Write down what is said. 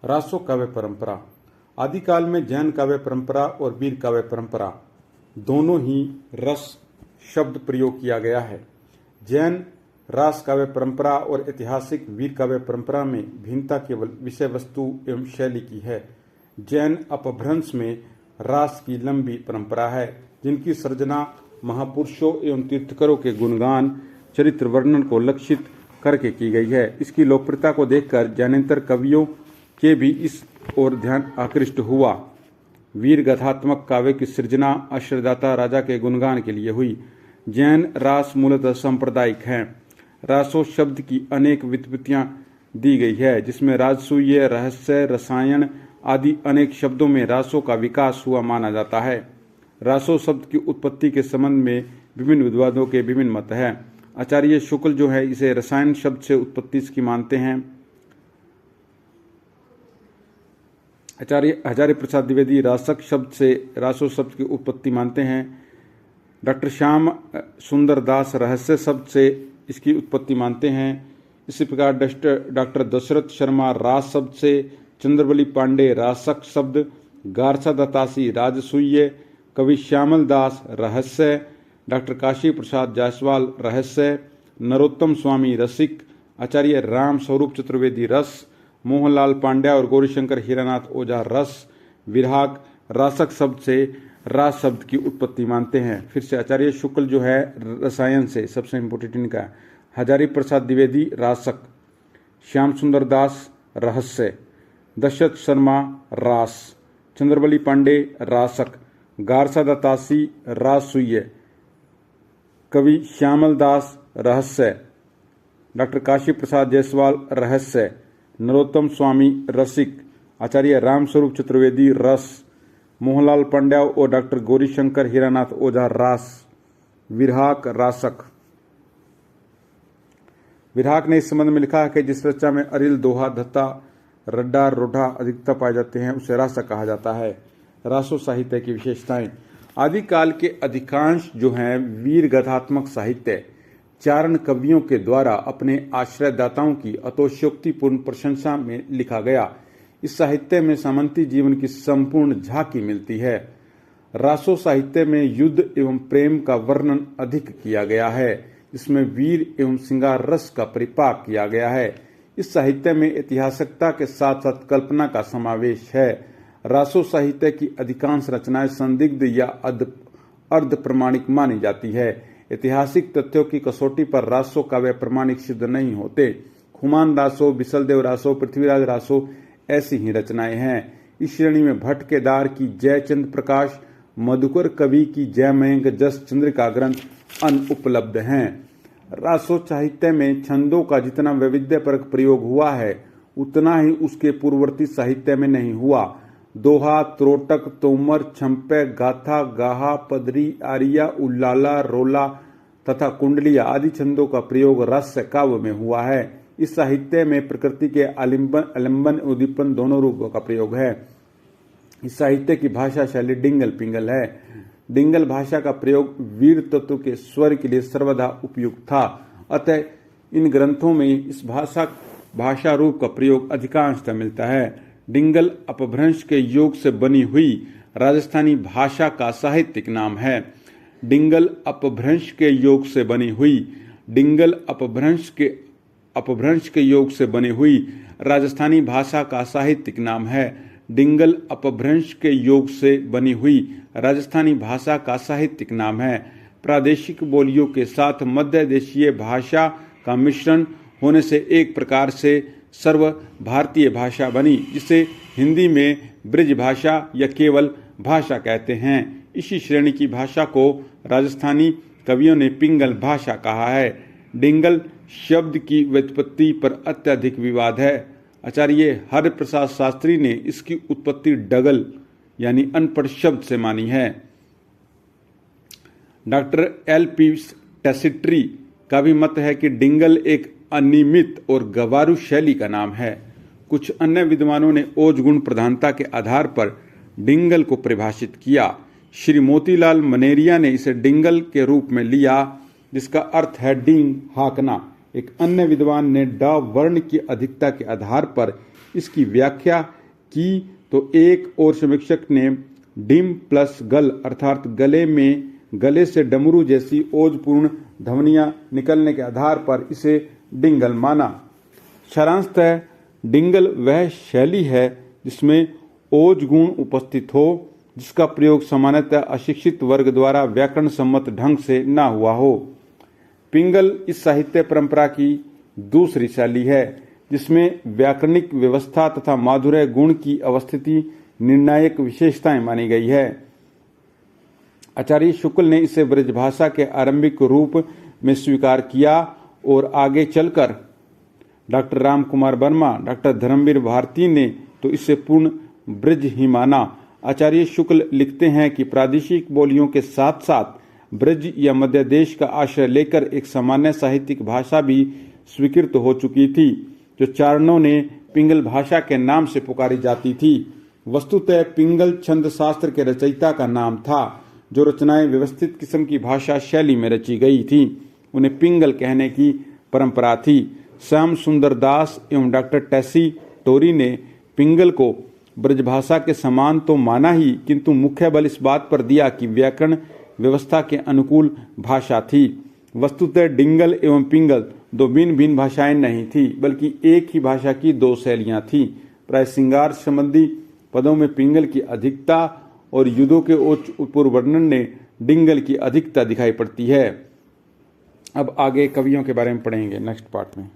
रासो काव्य परंपरा। आदिकाल में जैन काव्य परंपरा और वीर काव्य परंपरा दोनों ही रस शब्द प्रयोग किया गया है। जैन रास काव्य परंपरा और ऐतिहासिक वीर काव्य परंपरा में भिन्नता केवल विषय वस्तु एवं शैली की है। जैन अपभ्रंश में रास की लंबी परंपरा है, जिनकी सर्जना महापुरुषों एवं तीर्थकरों के गुणगान चरित्र वर्णन को लक्षित करके की गई है। इसकी लोकप्रियता को देखकर जैनेतर कवियों के भी इस ओर ध्यान आकृष्ट हुआ। वीर गाथात्मक काव्य की सृजना आश्रयदाता राजा के गुणगान के लिए हुई। जैन रास मूलतः सांप्रदायिक हैं। रासो शब्द की अनेक व्युत्पत्तियां दी गई है, जिसमें राजसूय, रहस्य, रसायन आदि अनेक शब्दों में रासों का विकास हुआ माना जाता है। रासो शब्द की उत्पत्ति के संबंध में विभिन्न विद्वानों के विभिन्न मत हैं। आचार्य शुक्ल जो है इसे रसायन शब्द से उत्पत्ति की मानते हैं। आचार्य हजारी प्रसाद द्विवेदी रासक शब्द से रासो शब्द की उत्पत्ति मानते हैं। डॉक्टर श्याम सुंदर दास रहस्य शब्द से इसकी उत्पत्ति मानते हैं। इसी प्रकार डॉक्टर दशरथ शर्मा रास शब्द से, चंद्रबली पांडे रासक शब्द, गारसा दत्तासी राजसूय, कवि श्यामल दास रहस्य, डॉक्टर काशी प्रसाद जायसवाल रहस्य, नरोत्तम स्वामी रसिक, आचार्य राम स्वरूप चतुर्वेदी रस, मोहनलाल पांड्या और गौरीशंकर हीरानाथ ओझा रस, विराग रासक शब्द से रास शब्द की उत्पत्ति मानते हैं। फिर से आचार्य शुक्ल जो है रसायन से, सबसे इम्पोर्टेंट इनका, हजारी प्रसाद द्विवेदी रासक, श्याम सुंदर दास रहस्य, दशरथ शर्मा रास, चंद्रबली पांडे रासक, गारसा दत्तासी राजसूय, कवि श्यामल दास रहस्य, डॉक्टर काशी प्रसाद जायसवाल रहस्य, नरोत्तम स्वामी रसिक, आचार्य राम स्वरूप चतुर्वेदी रस, मोहनलाल पांड्या और डॉक्टर गौरीशंकर हीरानाथ ओझा रास, विराग रासक। विराग ने इस संबंध में लिखा है कि जिस रचा में अरिल, दोहा, धत्ता, रड्डा, रोढ़ा अधिकता पाए जाते हैं उसे रासक कहा जाता है। रासो साहित्य की विशेषताएं। आदिकाल के अधिकांश जो हैं वीर गाथात्मक साहित्य चारण कवियों के द्वारा अपने आश्रयदाताओं की अतोक्तिपूर्ण प्रशंसा में लिखा गया। इस साहित्य में सामंती जीवन की संपूर्ण झांकी मिलती है। रासो साहित्य में युद्ध एवं प्रेम का वर्णन अधिक किया गया है। इसमें वीर एवं श्रृंगार रस का परिपाक किया गया है। इस साहित्य में ऐतिहासिकता के साथ साथ कल्पना का समावेश है। रासो साहित्य की अधिकांश रचनाएं संदिग्ध या अर्ध प्रमाणिक मानी जाती है। ऐतिहासिक तथ्यों की कसौटी पर रासो काव्य प्रमाणिक सिद्ध नहीं होते। खुमान रासो, बिसलदेव रासो, पृथ्वीराज रासो ऐसी ही रचनाएं हैं। इस श्रेणी में भट्ट केदार की जयचंद प्रकाश, मधुकर कवि की जयमयंक जस चंद्रिका ग्रंथ अनुपलब्ध हैं। रासो साहित्य में छंदों का जितना वैविध्यपरक प्रयोग हुआ है उतना ही उसके पूर्ववर्ती साहित्य में नहीं हुआ। दोहा, त्रोटक, तोमर, छंपे, गाथा, गाहा, पदरी, आरिया, उल्लाला, रोला तथा कुंडलिया आदि छंदों का प्रयोग रस काव्य में हुआ है। इस साहित्य में प्रकृति के आलिंबन उद्दीपन दोनों रूपों का प्रयोग है। इस साहित्य की भाषा शैली डिंगल पिंगल है। डिंगल भाषा का प्रयोग वीर तत्व के स्वर के लिए सर्वदा उपयुक्त था। अतः इन ग्रंथों में इस भाषा रूप का प्रयोग अधिकांशतः मिलता है। डिंगल अपभ्रंश के योग से बनी हुई राजस्थानी भाषा का साहित्यिक नाम है। डिंगल अपभ्रंश के योग से बनी हुई, डिंगल अपभ्रंश के योग से बनी हुई राजस्थानी भाषा का साहित्यिक नाम है। डिंगल अपभ्रंश के योग से बनी हुई राजस्थानी भाषा का साहित्यिक नाम है। प्रादेशिक बोलियों के साथ मध्य देशीय भाषा का मिश्रण होने से एक प्रकार से सर्व भारतीय भाषा बनी, जिसे हिंदी में ब्रिज भाषा या केवल भाषा कहते हैं। इसी श्रेणी की भाषा को राजस्थानी कवियों ने पिंगल भाषा कहा है। डिंगल शब्द की व्युत्पत्ति पर अत्यधिक विवाद है। आचार्य हरि प्रसाद शास्त्री ने इसकी उत्पत्ति डगल यानी अनपढ़ शब्द से मानी है। Doctor LP. टेसिट्री का भी मत है कि डिंगल एक अनियमित और गवारू शैली का नाम है। कुछ अन्य विद्वानों ने ओज गुण प्रधानता के आधार पर डिंगल को परिभाषित किया। श्री मोतीलाल मनेरिया ने इसे डिंगल के रूप में लिया, जिसका अर्थ है डींग हाँकना। एक अन्य विद्वान ने ड वर्ण की अधिकता के आधार पर इसकी व्याख्या की तो एक और समीक्षक ने डिम प्लस गल अर्थात गले से डमरू जैसी ओजपूर्ण ध्वनियां निकलने के आधार पर इसे डिंगल माना। सारांशतः डिंगल वह शैली है जिसमें ओज गुण उपस्थित हो, जिसका प्रयोग सामान्यतः अशिक्षित वर्ग द्वारा व्याकरण सम्मत ढंग से न हुआ हो। पिंगल इस साहित्य परंपरा की दूसरी शैली है जिसमें व्याकरणिक व्यवस्था तथा माधुर्य गुण की अवस्थिति निर्णायक विशेषताएं मानी गई है। आचार्य शुक्ल ने इसे ब्रजभाषा के आरंभिक रूप में स्वीकार किया और आगे चलकर डॉक्टर राम कुमार वर्मा, डॉक्टर धर्मवीर भारती ने तो इसे पूर्ण ब्रज ही माना। आचार्य शुक्ल लिखते हैं कि प्रादेशिक बोलियों के साथ साथ ब्रज या मध्य देश का आश्रय लेकर एक सामान्य साहित्यिक भाषा भी स्वीकृत हो चुकी थी, जो चारणों ने पिंगल भाषा के नाम से पुकारी जाती थी। वस्तुतः पिंगल छंद शास्त्र के रचयिता का नाम था, जो रचनाएं व्यवस्थित किस्म की भाषा शैली में रची गई थी। उन्हें पिंगल कहने की परंपरा थी। श्याम सुंदर दास एवं डॉक्टर टेसी टोरी ने पिंगल को ब्रजभाषा के समान तो माना ही, किंतु मुख्य बल इस बात पर दिया कि व्याकरण व्यवस्था के अनुकूल भाषा थी। वस्तुतः डिंगल एवं पिंगल दो भिन्न भिन्न भाषाएं नहीं थी, बल्कि एक ही भाषा की दो शैलियां थीं। प्राय श्रृंगार संबंधी पदों में पिंगल की अधिकता और युद्धों के उच्च पूर्व वर्णन ने डिंगल की अधिकता दिखाई पड़ती है। अब आगे कवियों के बारे में पढ़ेंगे नेक्स्ट पार्ट में।